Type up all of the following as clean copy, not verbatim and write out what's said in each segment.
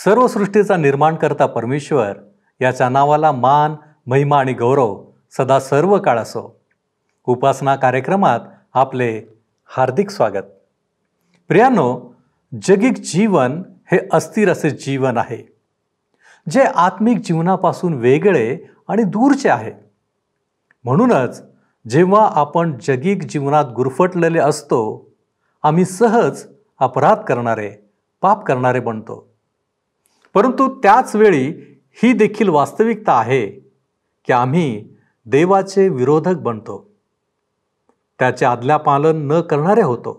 सर्व सृष्टीचा निर्माणकर्ता परमेश्वर याच्या नावाला मान, महिमा आणि गौरव सदा सर्व काळ असो. उपासना कार्यक्रमात आपले हार्दिक स्वागत. प्रियांनो, जगिक जीवन हे अस्थिर असे जीवन आहे, जे आत्मिक जीवनापासून वेगळे आणि दूरचे आहे. म्हणूनच जेव्हा आपण जगिक जीवनात गुरफटलेले असतो, आम्ही सहज अपराध करणारे, पाप करणारे बनतो. परंतु त्याच वेळी ही देखील वास्तविकता आहे की आम्ही देवाचे विरोधक बनतो, त्याचे आज्ञापालन न करणारे होतो.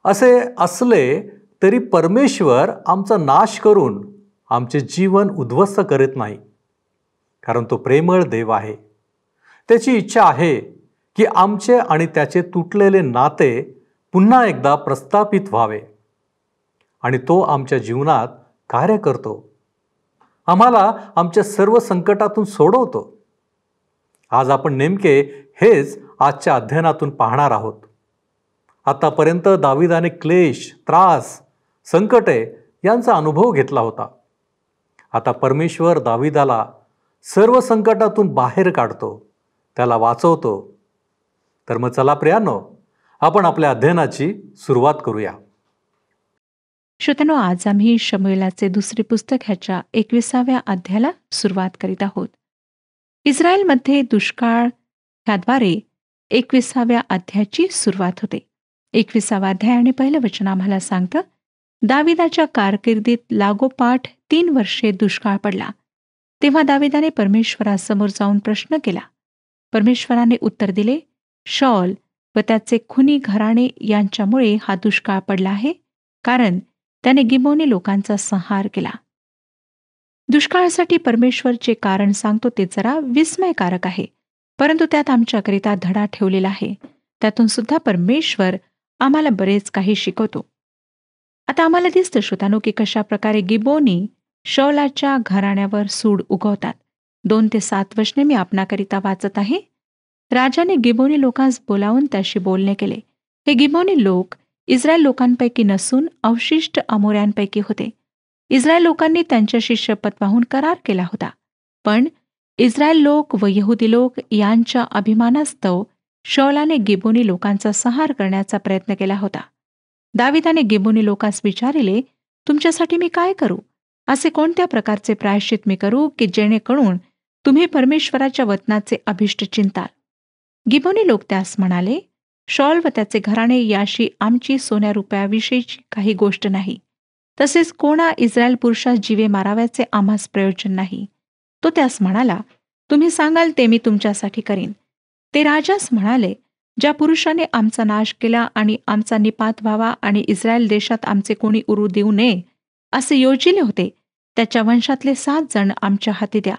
असे असले तरी परमेश्वर आमचा नाश करून आमचे जीवन उद्ध्वस्त करीत नाही, कारण तो प्रेमळ देव आहे. त्याची इच्छा आहे की आमचे आणि त्याचे तुटलेले नाते पुन्हा एकदा प्रस्थापित व्हावे, आणि तो आमच्या जीवनात कार्य करतो, आम्हाला आमच्या सर्व संकटातून सोडवतो. आज आपण नेमके हेच आजच्या अध्ययनातून पाहणार आहोत. आतापर्यंत दाविदाने क्लेश, त्रास, संकटे यांचा अनुभव घेतला होता. आता परमेश्वर दाविदाला सर्व संकटातून बाहेर काढतो, त्याला वाचवतो. तर मग चला प्रियांनो, आपण आपल्या अध्ययनाची सुरुवात करूया. श्रोत्यांनो, आज आम्ही शमूएलाचे दुसरे पुस्तक ह्याच्या 21व्या अध्यायाला सुरुवात करीत आहोत. इस्रायलमध्ये दुष्काळ ह्याद्वारे 21व्या अध्यायाची सुरुवात होते. 21वा अध्याय आणि पहिलं वचन आम्हाला सांगतं, दाविदाच्या कारकिर्दीत लागोपाठ 3 वर्षे दुष्काळ पडला. तेव्हा दाविदाने परमेश्वरासमोर जाऊन प्रश्न केला. परमेश्वराने उत्तर दिले, शॉल व त्याचे खुनी घराणे यांच्यामुळे हा दुष्काळ पडला आहे, कारण त्याने गिबोनी लोकांचा संहार केला. दुष्काळासाठी परमेश्वर जे कारण सांगतो ते जरा विस्मयकारक आहे, परंतु त्यात आमच्याकरिता धडा ठेवलेला आहे. त्यातून सुद्धा परमेश्वर आम्हाला बरेच काही शिकवतो. आता आम्हाला दिसतं श्रोतांनो की कशा प्रकारे गिबोनी शौलाच्या घराण्यावर सूड उगवतात. 2 ते 7 वचने मी आपणाकरिता वाचत आहे. राजाने गिबोनी लोकांस बोलावून त्याशी बोलणे केले. हे गिबोनी लोक इस्रायल लोकांपैकी नसून अवशिष्ट अमोऱ्यांपैकी होते. इस्रायल लोकांनी त्यांच्याशी शपथ वाहून करार केला होता, पण इस्रायल लोक व यहुदी लोक यांच्या अभिमानास्तव शौलाने गिबोनी लोकांचा संहार करण्याचा प्रयत्न केला होता. दाविदाने गिबोनी लोकांस विचारिले, तुमच्यासाठी मी काय करू? असे कोणत्या प्रकारचे प्रायश्चित मी करू की जेणेकरून तुम्ही परमेश्वराच्या वचनाचे अभिष्ट चिंताल? गिबोनी लोक त्यास म्हणाले, शॉल व त्याचे घराणे याशी आमची सोन्या रुपयाविषयीची काही गोष्ट नाही. तसेच कोणा इस्रायल पुरुषास जीवे माराव्याचे आम्हास प्रयोजन नाही. तो त्यास म्हणाला, तुम्ही सांगाल ते मी तुमच्यासाठी करीन. ते राजास म्हणाले, ज्या पुरुषाने आमचा नाश केला आणि आमचा निपात व्हावा आणि इस्रायल देशात आमचे कोणी उरू देऊ नये असे योजिले होते, त्याच्या वंशातले 7 जण आमच्या हाती द्या.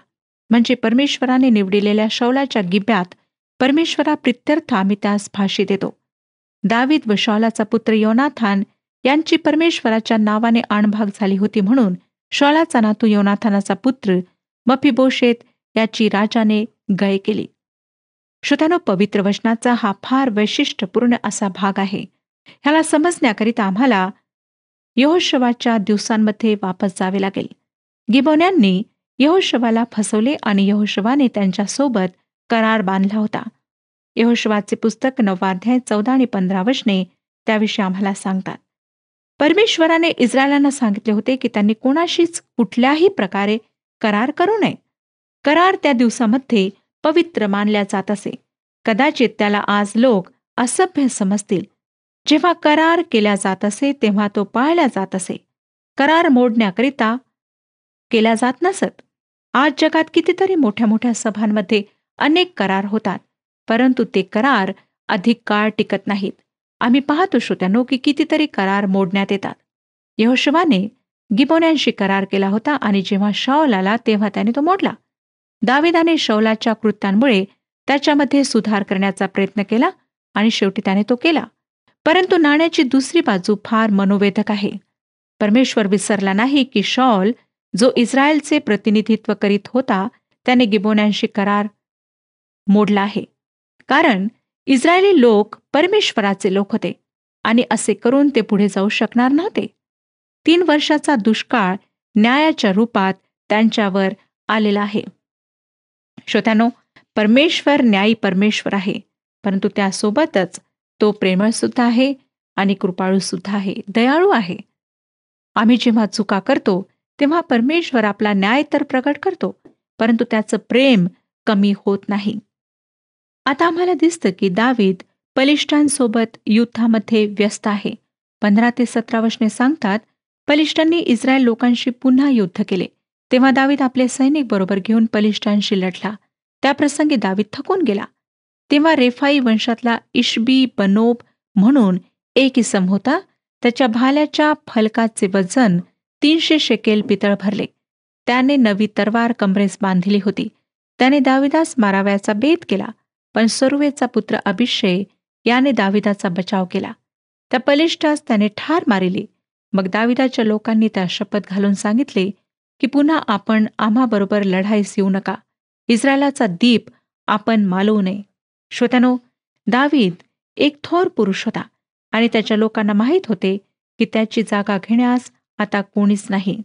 म्हणजे परमेश्वराने निवडिलेल्या शौलाच्या गिब्यात परमेश्वरा प्रित्यर्थ आम्ही त्यास फाशी देतो. दावीद व शौलाचा पुत्र योनाथान यांची परमेश्वराच्या नावाने आणभाग झाली होती, म्हणून शौलाचा नातू योनाथानाचा पुत्र मफीबोशेत याची राजाने गय केली. श्रोत्यांनो, पवित्र वचनाचा हा फार वैशिष्ट्यपूर्ण असा भाग आहे. ह्याला समजण्याकरिता आम्हाला यहोशवाच्या दिवसांमध्ये वापस जावे लागेल. गिबोन्यांनी यहोशवाला फसवले आणि यहोशवाने त्यांच्यासोबत करार बांधला होता. यहोशवाचे पुस्तक 9 अध्याय 14 आणि 15 वचने त्याविषयी आम्हाला सांगतात. परमेश्वराने इस्रायलांना सांगितले होते की त्यांनी कोणाशीच कुठल्याही प्रकारे करार करू नये. करार त्या दिवसामध्ये पवित्र मानल्या जात असे. कदाचित त्याला आज लोक असभ्य समजतील. जेव्हा करार केला जात असे तेव्हा तो पाळला जात असे. करार मोडण्याकरिता केला जात नसत. आज जगात कितीतरी मोठ्या मोठ्या सभांमध्ये अनेक करार होतात, परंतु ते करार अधिक काळ टिकत नाहीत. आम्ही पाहतो श्रोत्यांनो की कितीतरी करार मोडण्यात येतात. यहोशवाने गिबोन्यांशी करार केला होता आणि जेव्हा शाऊल आला तेव्हा त्याने तो मोडला. दाविदाने शौलाच्या कृत्यांमुळे त्याच्यामध्ये सुधार करण्याचा प्रयत्न केला आणि शेवटी त्याने तो केला. परंतु नाण्याची दुसरी बाजू फार मनोवेधक आहे. परमेश्वर विसरला नाही की शौल जो इस्रायलचे प्रतिनिधित्व करीत होता त्याने गिबोन्यांशी करार मोडला आहे, कारण इस्रायली लोक परमेश्वराचे लोक होते आणि असे करून ते पुढे जाऊ शकणार नव्हते. 3 वर्षाचा दुष्काळ न्यायाच्या रूपात त्यांच्यावर आलेला आहे. श्रोत्यानो, परमेश्वर न्यायी परमेश्वर आहे, परंतु त्यासोबतच तो प्रेमळ सुद्धा आहे आणि कृपाळू सुद्धा आहे, दयाळू आहे. आम्ही जेव्हा चुका करतो तेव्हा परमेश्वर आपला न्याय तर प्रकट करतो, परंतु त्याचं प्रेम कमी होत नाही. आता आम्हाला दिसतं की दावीद पलिष्ठांसोबत युद्धामध्ये व्यस्त आहे. 15 ते 17 वचने सांगतात, पलिष्ठांनी इस्रायल लोकांशी पुन्हा युद्ध केले. तेव्हा दावीद आपले सैनिक बरोबर घेऊन पलिष्ठांशी लढला. त्या प्रसंगी दावीद थकून गेला. तेव्हा रेफाई वंशातला इशबी बनोब म्हणून एक इसम होता. त्याच्या भाल्याच्या फलकाचे वजन 300 शेकेल पितळ भरले. त्याने नवी तरवार कमरेस बांधिली होती. त्याने दाविदास माराव्याचा बेत केला, पण सरुवेचा पुत्र अभिषय याने दाविदाचा बचाव केला. त्या पलिष्ठास त्याने ठार मारिली. मग दाविदाच्या लोकांनी त्या शपथ घालून सांगितले की पुन्हा आपण आम्हाबरोबर लढाईस येऊ नका. इस्रायलाचा दीप आपण मालवू नये. श्रोत्यानो, दावीद एक थोर पुरुष होता आणि त्याच्या लोकांना माहीत होते की त्याची जागा घेण्यास आता कोणीच नाही.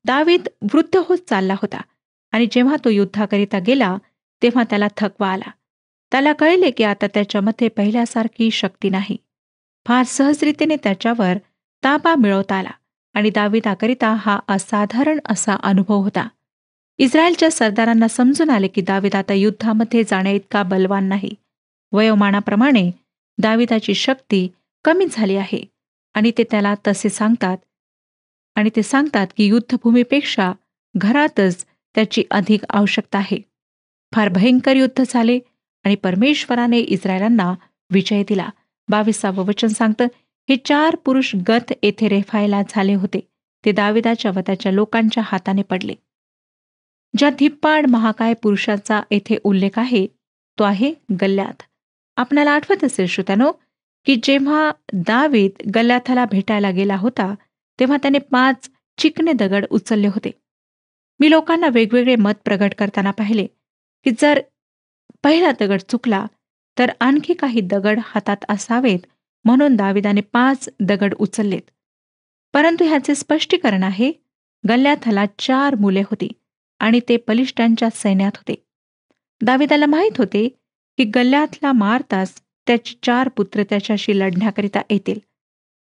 दावीद वृद्ध होत चालला होता आणि जेव्हा तो युद्धाकरिता गेला तेव्हा त्याला थकवा आला. त्याला कळले की आता त्याच्यामध्ये पहिल्यासारखी शक्ती नाही. फार सहजरीतीने त्याच्यावर ताबा मिळवता आला आणि दाविदाकरिता हा असाधारण असा अनुभव होता. इस्रायलच्या सरदारांना समजून आले की दावीद आता युद्धामध्ये जाण्याइतका बलवान नाही. वयोमानाप्रमाणे दाविदाची शक्ती कमी झाली आहे आणि ते त्याला तसे सांगतात आणि ते सांगतात की युद्धभूमीपेक्षा घरातच त्याची अधिक आवश्यकता आहे. फार भयंकर युद्ध झाले आणि परमेश्वराने इस्रायलांना विजय दिला. 22 वचन सांगतं, हे 4 पुरुष गत येथे रेफायला झाले होते. ते दाविदाच्या व त्याच्या लोकांच्या हाताने पडले. ज्या धिप्पाड महाकाय पुरुषाचा येथे उल्लेख आहे तो आहे गल्ल्यात. आपणाला आठवत असेल श्रोत्यानो की जेव्हा दावीद गल्ल्याथाला भेटायला गेला होता तेव्हा त्याने 5 चिकणे दगड उचलले होते. मी लोकांना वेगवेगळे मत प्रगट करताना पाहिले की जर पहिला दगड चुकला तर आणखी काही दगड हातात असावेत म्हणून दाविदाने 5 दगड उचललेत. परंतु ह्याचे स्पष्टीकरण आहे, गल्ल्याथाला 4 मुले होती आणि ते पलिष्ठांच्या सैन्यात होते. दाविदाला माहीत होते की गल्ल्याथला मारताच त्याचे 4 पुत्र त्याच्याशी लढण्याकरिता येतील.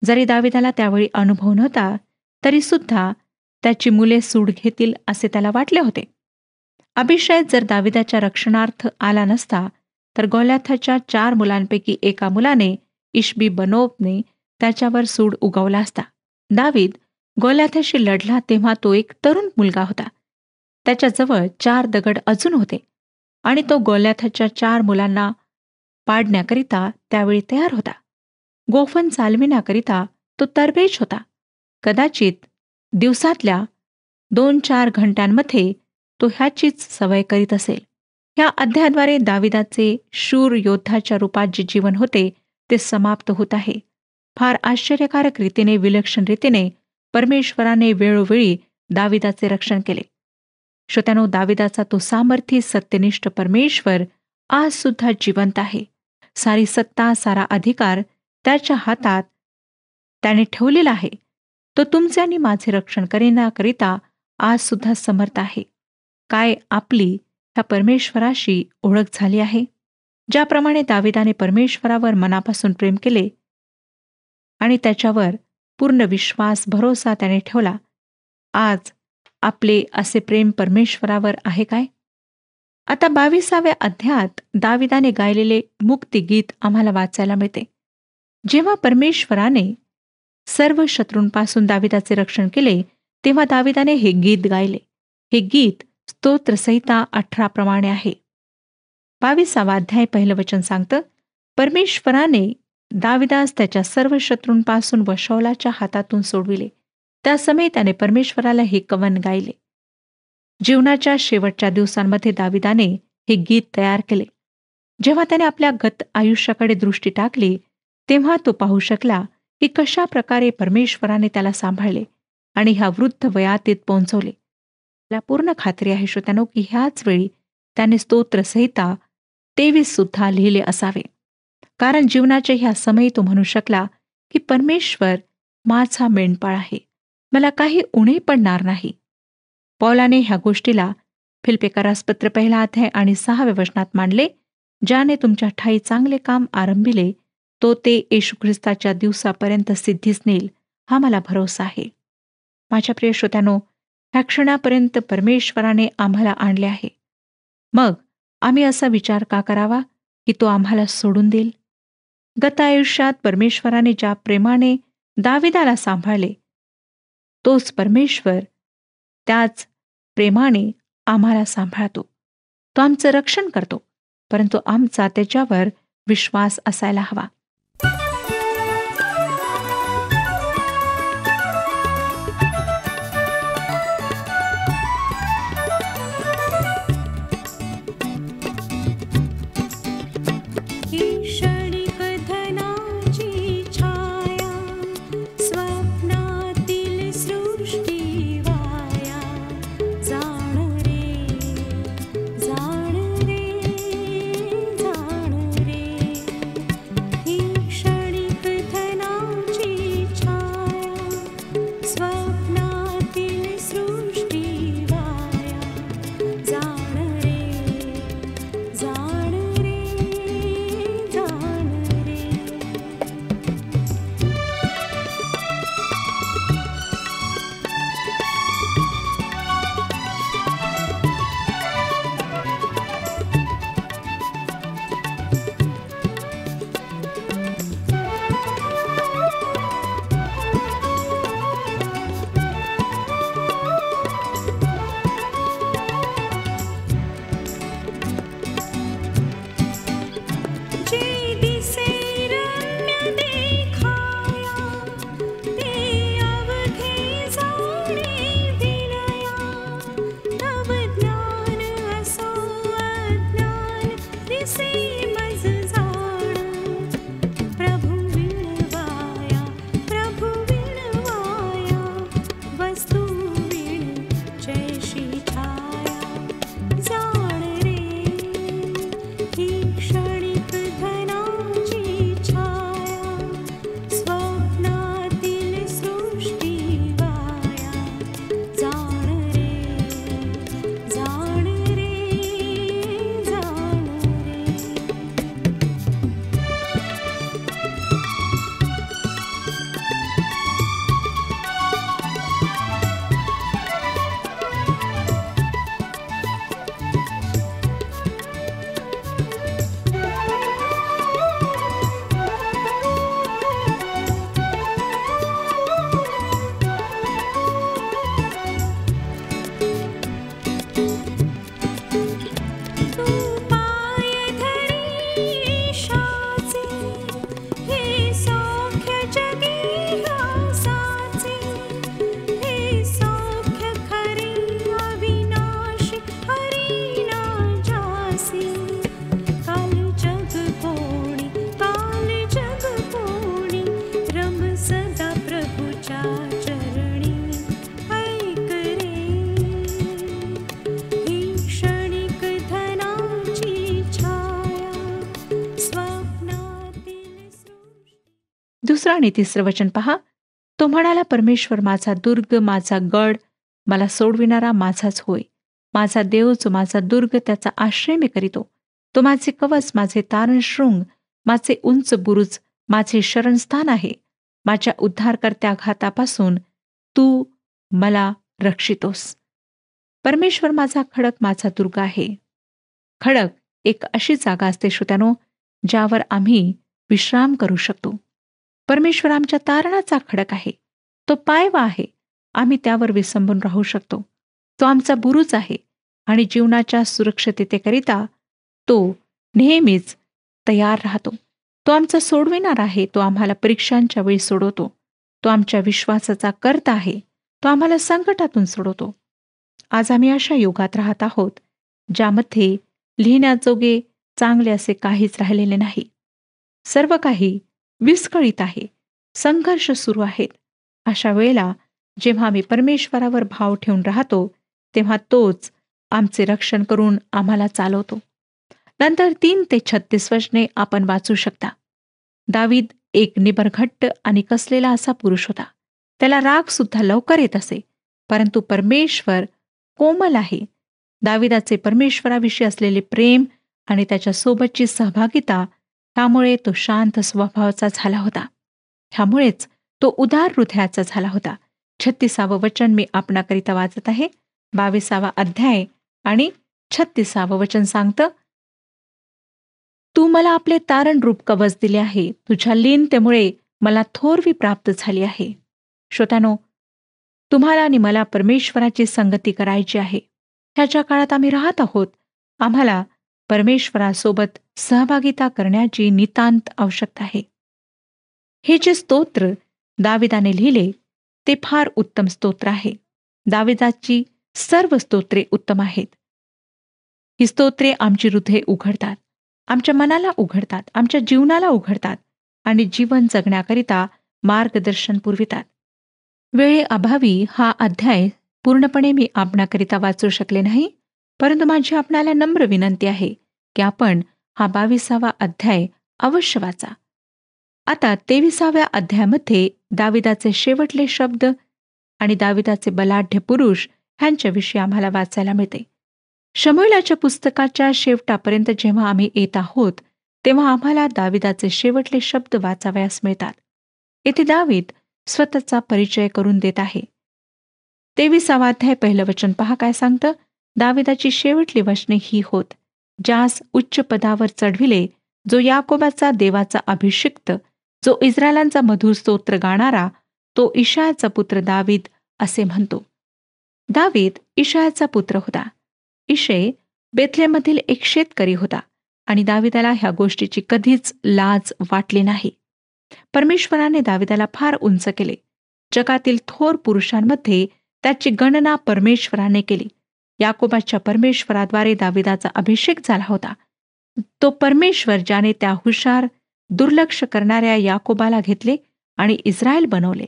जरी दाविदाला त्यावेळी अनुभव नव्हता तरी सुद्धा त्याची मुले सूड घेतील असे त्याला वाटले होते. अभिषय जर दाविदाच्या रक्षणार्थ आला नसता तर गोल्याथाच्या 4 मुलांपैकी एका मुलाने इशबी बनोबने त्याच्यावर सूड उगवला असता. दावीद गोल्याथाशी लढला तेव्हा तो एक तरुण मुलगा होता. त्याच्याजवळ 4 दगड अजून होते आणि तो गोल्याथाच्या 4 मुलांना पाडण्याकरिता त्यावेळी तयार होता. गोफन चालविण्याकरिता तो तरबेज होता. कदाचित दिवसातल्या 2-4 घंट्यांमध्ये तो ह्याचीच सवय करीत असेल. ह्या अध्यायाद्वारे दाविदाचे शूर योद्धाच्या रूपात जे जीवन होते ते समाप्त होत आहे. फार आश्चर्यकारक रीतीने, विलक्षण रीतीने परमेश्वराने वेळोवेळी दाविदाचे रक्षण केले. श्रोत्यानो, दाविदाचा तो सामर्थी सत्यनिष्ठ परमेश्वर आज सुद्धा जिवंत आहे. सारी सत्ता, सारा अधिकार त्याच्या हातात त्याने ठेवलेला आहे. तो तुमचे आणि माझे रक्षण करण्याकरिता आज सुद्धा समर्थ आहे. काय आपली ह्या परमेश्वराशी ओळख झाली आहे? ज्याप्रमाणे दाविदाने परमेश्वरावर मनापासून प्रेम केले आणि त्याच्यावर पूर्ण विश्वास, भरोसा त्याने ठेवला, आज आपले असे प्रेम परमेश्वरावर आहे काय? आता 22व्या अध्यायात दाविदाने गायलेले मुक्ती गीत आम्हाला वाचायला मिळते. जेव्हा परमेश्वराने सर्व शत्रूंपासून दाविदाचे रक्षण केले तेव्हा दाविदाने हे गीत गायले. हे गीत स्तोत्रसंहिता 18 प्रमाणे आहे. 22वा अध्याय पहिलं वचन सांगतं, परमेश्वराने दाविदास त्याच्या सर्व शत्रूंपासून व शौलाच्या हातातून सोडविले. त्या समय त्याने परमेश्वराला हे कवन गायले. जीवनाच्या शेवटच्या दिवसांमध्ये दाविदाने हे गीत तयार केले. जेव्हा त्याने आपल्या गत आयुष्याकडे दृष्टी टाकली तेव्हा तो पाहू शकला की कशा प्रकारे परमेश्वराने त्याला सांभाळले आणि ह्या वृद्ध वयातीत पोहोचवले. त्याला पूर्ण खात्री आहे श्रोत्यानो की ह्याच वेळी त्याने स्तोत्रसंहिता 23 सुद्धा लिहिले असावे. कारण जीवनाच्या ह्या समयी तो म्हणू शकला की परमेश्वर माझा मेंढपाळ आहे. मला काही उणे पडणार नाही. पौलाने ह्या गोष्टीला फिलिप्पियरास पत्र 1 अध्याय आणि 6 वचनात मांडले, ज्याने तुमच्या ठायी चांगले काम आरंभिले, तो ते येशू ख्रिस्ताच्या दिवसापर्यंत सिद्धीस नेईल, हा मला भरोसा आहे. माझ्या प्रिय श्रोत्यानो, ह्या क्षणापर्यंत परमेश्वराने आम्हाला आणले आहे. मग आम्ही असा विचार का करावा की तो आम्हाला सोडून देईल? गत आयुष्यात परमेश्वराने ज्या प्रेमाने दाविदाला सांभाळले, तोच परमेश्वर त्याच प्रेमाने आम्हाला सांभाळतो. तो आमचं रक्षण करतो, परंतु आमचा त्याच्यावर विश्वास असायला हवा. क्षणिक धनाची छाया, स्वप्नातील सृष्टी वाया, जाण रे, जाण रे, जाण रे. ही क्षणिक धनाची छाया, स्वप्नातील सृष्टी वाया, जाण रे, जाण रे, जाण रे. जे दिसे रम्य देखाया, ते अवघे जाणे विनया. तव ज्ञान असो अज्ञान, दिसे मज जाण. प्रभु विणवाया, प्रभु विणवाया, वस्तू विण जैशी छाया, जाण रे. ही क्षणिक धनाची छाया, स्वप्नातील सृष्टी वाया, जाण रे, जाण रे, जाण रे. तू पाय धरी ईशाचे, हे सौख्य जगी ह्यासाचे. हे सौख्य खरे अविनाशी, हरी ना जासी. काल जग कोणी, काल जग कोणी, रम सदा प्रभुच्या चरणी. ऐक रे, ही क्षणिक धनाची छाया, स्वप्नातील सृष्टी. दुसरं आणि तिसरं वचन पहा. तो म्हणाला, परमेश्वर माझा दुर्ग, माझा गड, मला सोडविणारा माझाच होय. माझा देव, जो माझा दुर्ग, त्याचा आश्रय मी करीतो. तो माझे कवच, माझे तारणशृंग, माझे उंच बुरुज, माझे शरणस्थान आहे. माझ्या उद्धारकर्त्या घातापासून तू मला रक्षितोस. परमेश्वर माझा खडक, माझा दुर्ग आहे. खडक एक अशी जागा असते श्रोत्यानो, ज्यावर आम्ही विश्राम करू शकतो. परमेश्वर आमच्या तारणाचा खडक आहे. तो पायवा आहे. आम्ही त्यावर विसंबून राहू शकतो. तो आमचा बुरुज आहे आणि जीवनाच्या सुरक्षिततेकरिता तो नेहमीच तयार राहतो. तो आमचा सोडविणार आहे. तो आम्हाला परीक्षांच्या वेळी सोडवतो. तो आमच्या विश्वासाचा कर्ता आहे. तो आम्हाला संकटातून सोडवतो. आज आम्ही अशा युगात राहत आहोत, ज्यामध्ये लिहिण्याजोगे चांगले असे काहीच राहिलेले नाही. सर्व काही विस्कळीत आहे. संघर्ष सुरू आहेत. अशा वेळेला जेव्हा आम्ही परमेश्वरावर भाव ठेवून राहतो, तेव्हा तोच आमचे रक्षण करून आम्हाला चालवतो. नंतर 3 ते 36 वचने आपण वाचू शकता. दावीद एक निबरघट्ट आणि कसलेला असा पुरुष होता. त्याला राग सुद्धा लवकर येत असे, परंतु परमेश्वर कोमल आहे. दाविदाचे परमेश्वराविषयी असलेले प्रेम आणि त्याच्यासोबतची सहभागिता, त्यामुळे तो शांत स्वभावाचा झाला होता. ह्यामुळेच तो उदार हृदयाचा झाला होता. 36 वचन मी आपणाकरिता वाचत आहे. 22 अध्याय आणि 36 वचन सांगतं, तू मला आपले तारण रूप कवच दिले आहे. तुझ्या लीनतेमुळे मला थोरवी प्राप्त झाली आहे. श्रोत्यानो, तुम्हाला आणि मला परमेश्वराची संगती करायची आहे. ह्याच्या काळात आम्ही राहत आहोत. आम्हाला परमेश्वरासोबत सहभागिता करण्याची नितांत आवश्यकता आहे. हे जे स्तोत्र दाविदाने लिहिले ते फार उत्तम स्तोत्र आहे. दाविदाची सर्व स्तोत्रे उत्तम आहेत. ही स्तोत्रे आमची हृदये उघडतात, आमच्या मनाला उघडतात, आमच्या जीवनाला उघडतात आणि जीवन जगण्याकरिता मार्गदर्शन पुरवितात. वेळेअभावी हा अध्याय पूर्णपणे मी आपणाकरिता वाचू शकले नाही, परंतु माझी आपणाला नम्र विनंती आहे की आपण हा 22 अध्याय अवश्य वाचा. आता 23 अध्यायामध्ये दाविदाचे शेवटले शब्द आणि दाविदाचे बलाढ्य पुरुष ह्यांच्याविषयी आम्हाला वाचायला मिळते. शमूएलाच्या पुस्तकाच्या शेवटापर्यंत जेव्हा आम्ही येत आहोत, तेव्हा आम्हाला दाविदाचे शेवटले शब्द वाचावयास मिळतात. येथे दावीद स्वतःचा परिचय करून देत आहे. 23 अध्याय पहिलं वचन पहा काय सांगतं. दाविदाची शेवटली वचने ही होत, ज्यास उच्च पदावर चढविले, जो याकोबाचा देवाचा अभिषिक्त, जो इस्रायलांचा मधुर स्तोत्र गाणारा, तो इशायाचा पुत्र दावीद असे म्हणतो. दावीद इशायाचा पुत्र होता. इशय बेथलेमधील एक शेतकरी होता आणि दाविदाला ह्या गोष्टीची कधीच लाज वाटली नाही. परमेश्वराने दाविदाला फार उंच केले. जगातील थोर पुरुषांमध्ये त्याची गणना परमेश्वराने केली. याकोबाच्या परमेश्वराद्वारे दाविदाचा अभिषेक झाला होता. तो परमेश्वर ज्याने त्या हुशार, दुर्लक्ष करणाऱ्या याकोबाला घेतले आणि इस्रायल बनवले.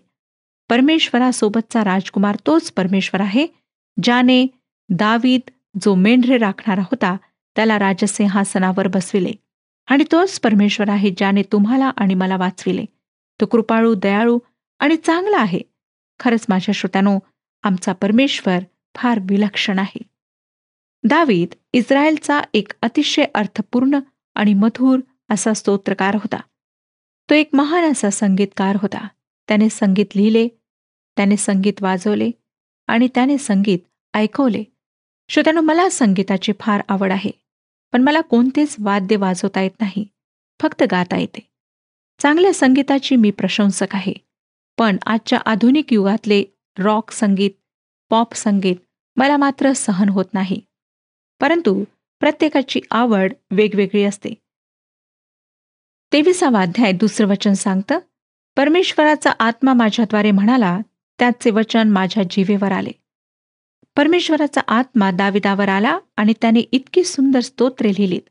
परमेश्वरासोबतचा राजकुमार तोच परमेश्वर आहे, ज्याने दावीद जो मेंढरे राखणारा होता त्याला राजसिंहासनावर बसविले. आणि तोच परमेश्वर आहे ज्याने तुम्हाला आणि मला वाचविले. तो कृपाळू, दयाळू आणि चांगला आहे. खरंच माझ्या श्रोत्यानो, आमचा परमेश्वर फार विलक्षण आहे. दावीद इस्रायलचा एक अतिशय अर्थपूर्ण आणि मधुर असा स्तोत्रकार होता. तो एक महान असा संगीतकार होता. त्याने संगीत लिहिले, त्याने संगीत वाजवले आणि त्याने संगीत ऐकवले. श्रोत्यानो, मला संगीताची फार आवड आहे, पण मला कोणतेच वाद्य वाजवता येत नाही, फक्त गाता येते. चांगल्या संगीताची मी प्रशंसक आहे, पण आजच्या आधुनिक युगातले रॉक संगीत, पॉप संगीत मला मात्र सहन होत नाही. परंतु प्रत्येकाची आवड वेगवेगळी असते. 23 अध्याय 2 वचन सांगतं, परमेश्वराचा आत्मा माझ्याद्वारे म्हणाला, त्याचे वचन माझ्या जिभेवर आले. परमेश्वराचा आत्मा दाविदावर आला आणि त्याने इतकी सुंदर स्तोत्रे लिहिलीत.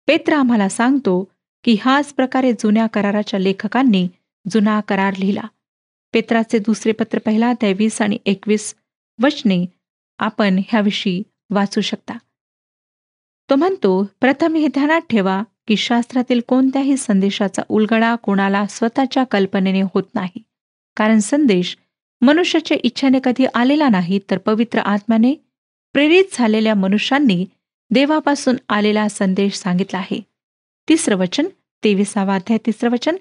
पेत्र आम्हाला सांगतो की ह्याच प्रकारे जुन्या कराराच्या लेखकांनी जुना करार लिहिला. पेत्राचे दुसरे पत्र 1 अध्याय 20 आणि 21 वचने आपण ह्याविषयी वाचू शकता. तो म्हणतो, प्रथम हे ध्यानात ठेवा की शास्त्रातील कोणत्याही संदेशाचा उलगडा कोणाला स्वतःच्या कल्पनेने होत नाही, कारण संदेश मनुष्याच्या इच्छेने कधी आलेला नाही, तर पवित्र आत्म्याने प्रेरित झालेल्या मनुष्यांनी देवापासून आलेला संदेश सांगितला आहे. 3 वचन, 23 अध्याय 3 वचन,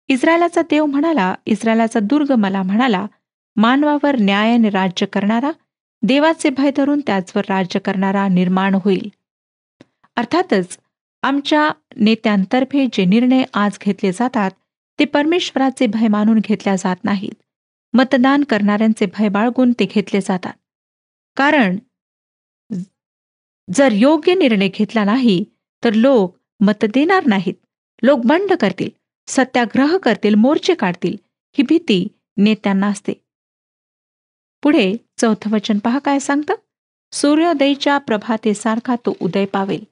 इस्रायलाचा देव म्हणाला, इस्रायलाचा दुर्ग मला म्हणाला, मानवावर न्यायाने राज्य करणारा, देवाचे भय धरून त्याचवर राज्य करणारा निर्माण होईल. अर्थातच आमच्या नेत्यांतर्फे जे निर्णय आज घेतले जातात ते परमेश्वराचे भय मानून घेतल्या जात नाहीत. मतदान करणाऱ्यांचे भय बाळगून ते घेतले जातात. कारण जर योग्य निर्णय घेतला नाही तर लोक मत देणार नाहीत, लोक बंड करतील, सत्याग्रह करतील, मोर्चे काढतील, ही भीती नेत्यांना असते. पुढे 4 वचन पहा काय सांगतं, सूर्योदयच्या प्रभातेसारखा तो उदय पावेल,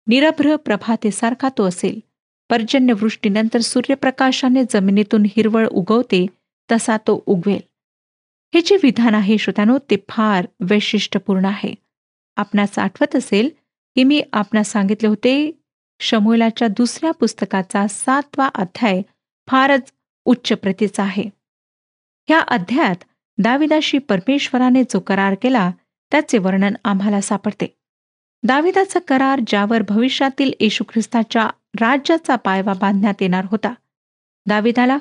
निरभ्र प्रभातेसारखा तो असेल. पर्जन्यवृष्टीनंतर सूर्यप्रकाशाने जमिनीतून हिरवळ उगवते तसा तो उगवेल. हे जे विधान आहे श्रोत्यानो, ते फार वैशिष्ट्यपूर्ण आहे. आपणास आठवत असेल की मी आपणास सांगितले होते, शमूएलाच्या दुसऱ्या पुस्तकाचा 7वा अध्याय फारच उच्च प्रतीचा आहे. ह्या अध्यायात दाविदाशी परमेश्वराने जो करार केला त्याचे वर्णन आम्हाला सापडते. दाविदाचा करार ज्यावर भविष्यातील येशू ख्रिस्ताच्या राज्याचा पायवा बांधण्यात येणार होता. दाविदाला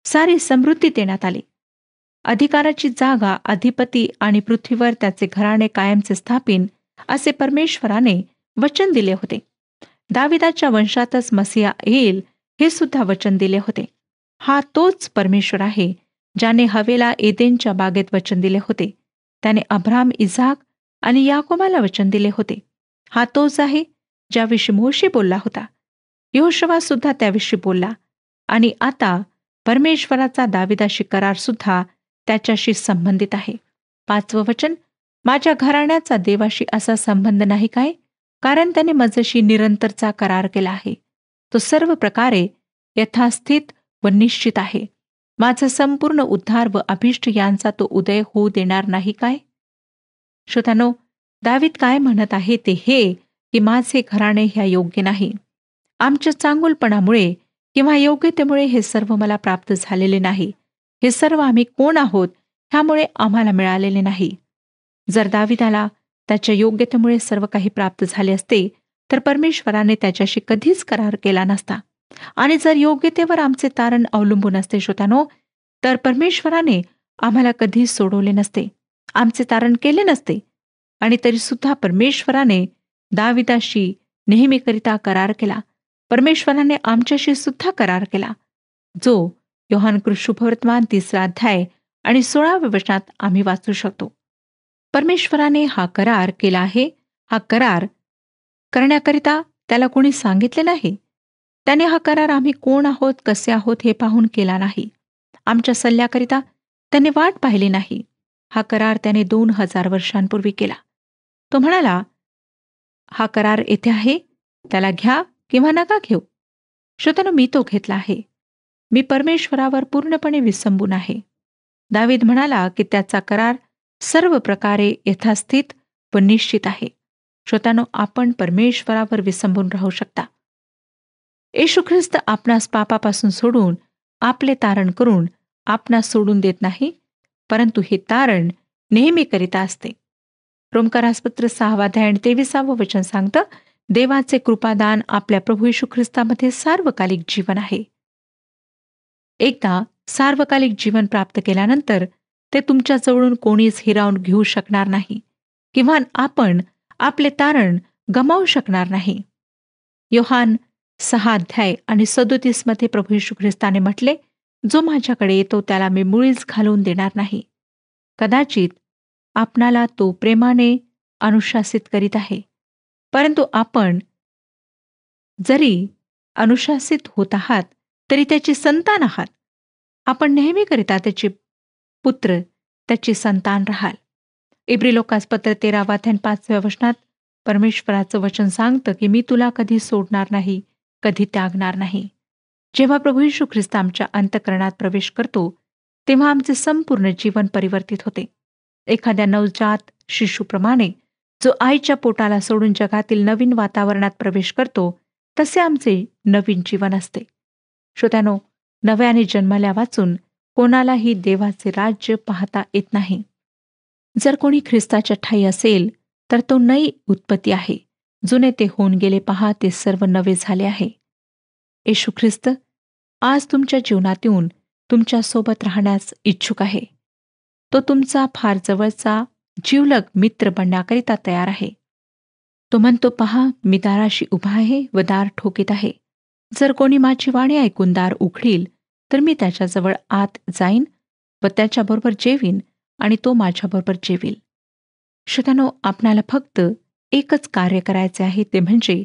सारी समृद्धी देण्यात आली. अधिकाराची जागा, अधिपती आणि पृथ्वीवर त्याचे घराणे कायमचे स्थापिन असे परमेश्वराने वचन दिले होते. दाविदाच्या वंशातच मसिया येईल हे सुद्धा वचन दिले होते. हा तोच परमेश्वर आहे ज्याने हवेला एदेनच्या बागेत वचन दिले होते. त्याने अब्राम, इसाक आणि याकोबाला वचन दिले होते. हा तोच आहे ज्याविषयी मोशे बोलला होता. यहोशुवा सुद्धा त्याविषयी बोलला. आणि आता परमेश्वराचा दाविदाशी करार सुद्धा त्याच्याशी संबंधित आहे. 5वं वचन, माझ्या घराण्याचा देवाशी असा संबंध नाही काय? कारण त्याने माझ्याशी निरंतरचा करार केला आहे. तो सर्व प्रकारे यथास्थित व निश्चित आहे. माझा संपूर्ण उद्धार व अभिष्ट यांचा तो उदय होऊ देणार नाही काय? श्रोत्यानो, दावीद काय म्हणत आहे ते हे की माझे घराणे ह्या योग्य नाही. आमच्या चांगुलपणामुळे किंवा योग्यतेमुळे हे सर्व मला प्राप्त झालेले नाही. हे सर्व आम्ही कोण आहोत ह्यामुळे आम्हाला मिळालेले नाही. जर दाविदाला त्याच्या योग्यतेमुळे सर्व काही प्राप्त झाले असते तर परमेश्वराने त्याच्याशी कधीच करार केला नसता. आणि जर योग्यतेवर आमचे तारण अवलंबून असते श्रोत्यानो, तर परमेश्वराने आम्हाला कधीच सोडवले नसते, आमचे तारण केले नसते. आणि तरीसुद्धा परमेश्वराने दाविदाशी नेहमीकरिता करार केला. परमेश्वराने आमच्याशी सुद्धा करार केला, जो योहान शुभवर्तमान 3 अध्याय आणि 16व्या वचनात आम्ही वाचू शकतो. परमेश्वराने हा करार केला आहे. हा करार करण्याकरिता त्याला कोणी सांगितले नाही. त्याने हा करार आम्ही कोण आहोत, कसे आहोत हे पाहून केला नाही. आमच्या सल्ल्याकरिता त्याने वाट पाहिली नाही. हा करार त्याने 2000 वर्षांपूर्वी केला. तो म्हणाला, हा करार येथे आहे, त्याला घ्या किंवा नका घेऊ. श्रोत्यानो, मी तो घेतला आहे. मी परमेश्वरावर पूर्णपणे विसंबून आहे. दावीद म्हणाला की त्याचा करार सर्व प्रकारे यथास्थित व निश्चित आहे. श्रोत्यानो, आपण परमेश्वरावर विसंबून राहू शकता. येशू ख्रिस्त आपणास पापापासून सोडून आपले तारण करून आपणास सोडून देत नाही, परंतु हे तारण नेहमीकरिता असते. रोमकरासपत्र 6 अध्याय आणि 23 वचन सांगतं, देवाचे कृपादान आपल्या प्रभू येशू ख्रिस्तामध्ये सार्वकालिक जीवन आहे. एकदा सार्वकालिक जीवन प्राप्त केल्यानंतर ते तुमच्या जवळून कोणीच हिरावून घेऊ शकणार नाही किंवा आपण आपले तारण गमावू शकणार नाही. योहान 6 अध्याय आणि 37 मध्ये प्रभू येशू ख्रिस्ताने म्हटले, जो माझ्याकडे येतो त्याला मी मुळीच घालवून देणार नाही. कदाचित आपणाला तो प्रेमाने अनुशासित करीत आहे, परंतु आपण जरी अनुशासित होत आहात तरी त्याची संतान आहात. आपण नेहमीकरिता त्याचे पुत्र, त्याची संतान राहाल. इब्री लोकासपत्र 13 अध्याय 5व्या वचनात परमेश्वराचं वचन सांगतं की मी तुला कधी सोडणार नाही, कधी त्यागणार नाही. जेव्हा प्रभू येशू ख्रिस्त आमच्या अंतःकरणात प्रवेश करतो तेव्हा आमचे संपूर्ण जीवन परिवर्तित होते. एखाद्या नवजात शिशुप्रमाणे जो आईच्या पोटाला सोडून जगातील नवीन वातावरणात प्रवेश करतो तसे आमचे नवीन जीवन असते. श्रोत्यानो, नव्याने जन्मल्या वाचून कोणालाही देवाचे राज्य पाहता येत नाही. जर कोणी ख्रिस्ताच्या ठायी असेल तर तो नई उत्पत्ती आहे. जुने ते होऊन गेले, पहा ते सर्व नवे झाले आहे. येशू ख्रिस्त आज तुमच्या जीवनात येऊन तुमच्या सोबत राहण्यास इच्छुक आहे. तो तुमचा फार जवळचा जिवलग मित्र बनण्याकरिता तयार आहे. तो म्हणतो, पहा मी दाराशी उभा आहे व दार ठोकीत आहे. जर कोणी माझी वाणी ऐकून दार उघडील तर मी त्याच्याजवळ आत जाईन व त्याच्याबरोबर जेवीन आणि तो माझ्याबरोबर जेवील. श्रोत्यानो, आपणाला फक्त एकच कार्य करायचे आहे, ते म्हणजे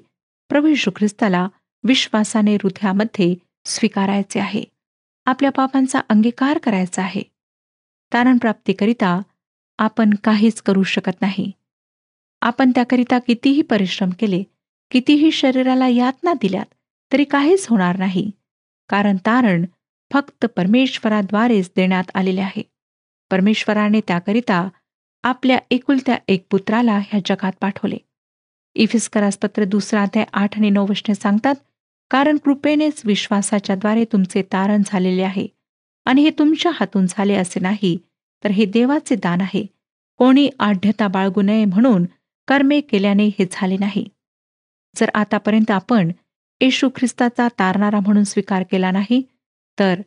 प्रभू येशू ख्रिस्ताला विश्वासाने हृदयामध्ये स्वीकारायचे आहे. आपल्या पापांचा अंगीकार करायचा आहे. तारणप्राप्तीकरिता आपण काहीच करू शकत नाही. आपण त्याकरिता कितीही परिश्रम केले, कितीही शरीराला यातना दिल्यात तरी काहीच होणार नाही. कारण तारण फक्त परमेश्वराद्वारेच देण्यात आलेले आहे. परमेश्वराने त्याकरिता आपल्या एकुलत्या एक पुत्राला ह्या जगात पाठवले. इफिसकरासपत्र 2 अध्याय 8 आणि 9 वचने सांगतात, कारण कृपेनेच विश्वासाच्या द्वारे तुमचे तारण झालेले आहे. आणि हे तुमच्या हातून झाले असे नाही, तर हे देवाचे दान आहे. कोणी आढ्यता बाळगू नये म्हणून कर्मे केल्याने हे झाले नाही. जर आतापर्यंत आपण येशू ख्रिस्ताचा तारणारा म्हणून स्वीकार केला नाही, तर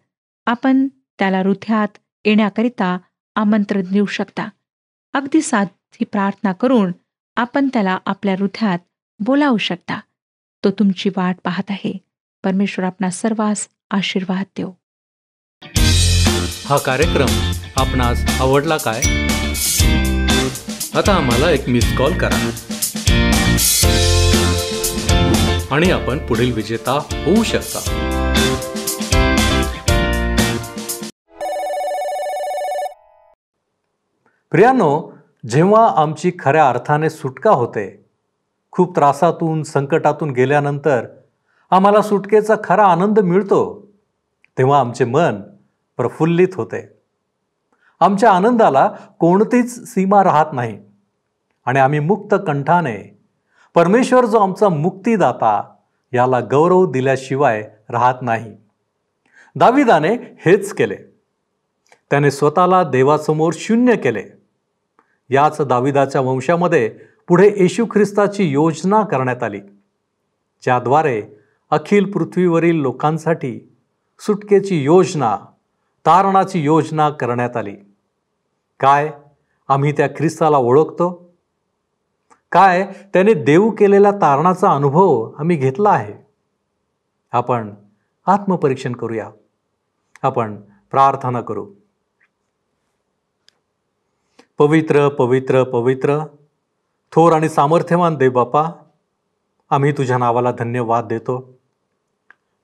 आपण त्याला हृदयात येण्याकरिता आमंत्रण देऊ शकता. अगदी साधी प्रार्थना करून आपण त्याला आपल्या हृदयात बोलावू शकता. तो तुमची वाट पाहत आहे. परमेश्वर आपणा सर्वांस आशीर्वाद देव. हा कार्यक्रम आपणास आवडला काय? आता आम्हाला एक मिस कॉल करा आणि आपण पुढील विजेता होऊ शकता. प्रियानो, जेव्हा आमची खऱ्या अर्थाने सुटका होते, खूप त्रासातून संकटातून गेल्यानंतर आम्हाला सुटकेचा खरा आनंद मिळतो, तेव्हा आमचे मन प्रफुल्लित होते. आमच्या आनंदाला कोणतीच सीमा राहत नाही आणि आम्ही मुक्त कंठाने परमेश्वर जो आमचा मुक्तीदाता याला गौरव दिल्याशिवाय राहत नाही. दाविदाने हेच केले. त्याने स्वतःला देवासमोर शून्य केले. याच दाविदाच्या वंशामध्ये पुढे येशू ख्रिस्ताची योजना करण्यात आली, ज्याद्वारे अखिल पृथ्वीवरील लोकांसाठी सुटकेची योजना, तारणाची योजना करण्यात आली. काय आम्ही त्या ख्रिस्ताला ओळखतो? काय त्याने देऊ केलेल्या तारणाचा अनुभव आम्ही घेतला आहे? आपण आत्मपरीक्षण करूया. आपण प्रार्थना करू. पवित्र पवित्र पवित्र थोर आणि सामर्थ्यवान देव बापा, आम्ही तुझ्या नावाला धन्यवाद देतो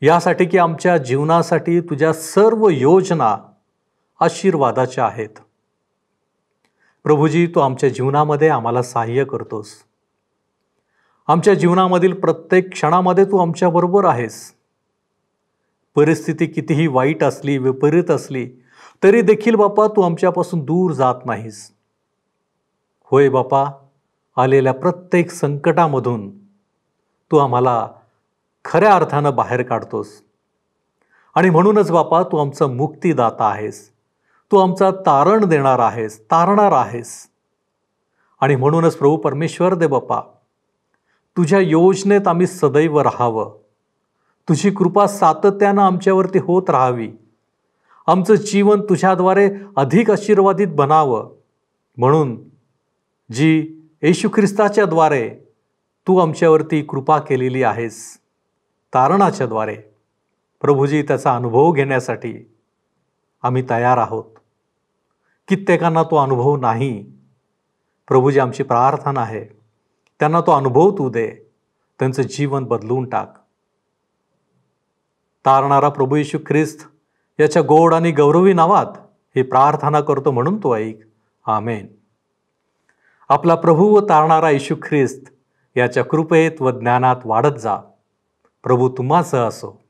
यासाठी की आमच्या जीवनासाठी तुझ्या सर्व योजना आशीर्वादाच्या आहेत. प्रभूजी, तू आमच्या जीवनामध्ये आम्हाला सहाय्य करतोस. आमच्या जीवनामधील प्रत्येक क्षणामध्ये तू आमच्याबरोबर आहेस. परिस्थिती कितीही वाईट असली, विपरीत असली, तरी देखील बापा तू आमच्यापासून दूर जात नाहीस. होय बापा, आलेल्या प्रत्येक संकटामधून तू आम्हाला खऱ्या अर्थानं बाहेर काढतोस. आणि म्हणूनच बापा तू आमचा मुक्तीदाता आहेस. तू आमचा तारण देणार आहेस, तारणार आहेस. आणि म्हणूनच प्रभू परमेश्वर दे बापा, तुझ्या योजनेत आम्ही सदैव राहावं. तुझी कृपा सातत्यानं आमच्यावरती होत राहावी. आमचं जीवन तुझ्याद्वारे अधिक आशीर्वादित बनावं. म्हणून जी येशू ख्रिस्ताच्या द्वारे तू आमच्यावरती कृपा केलेली आहेस, तारणाच्या द्वारे, प्रभूजी, त्याचा अनुभव घेण्यासाठी आम्ही तयार आहोत. कित्येकांना तो अनुभव नाही. प्रभूजी, आमची प्रार्थना आहे, त्यांना तो अनुभव तू दे, त्यांचं जीवन बदलून टाक. तारणारा प्रभू येशू ख्रिस्त याच्या गोड आणि गौरवी नावात ही प्रार्थना करतो, म्हणून तो ऐक. आमेन. आपला प्रभू व तारणारा येशू ख्रिस्त याच्या कृपेत व ज्ञानात वाढत जा. प्रभू तुम्हासह असो.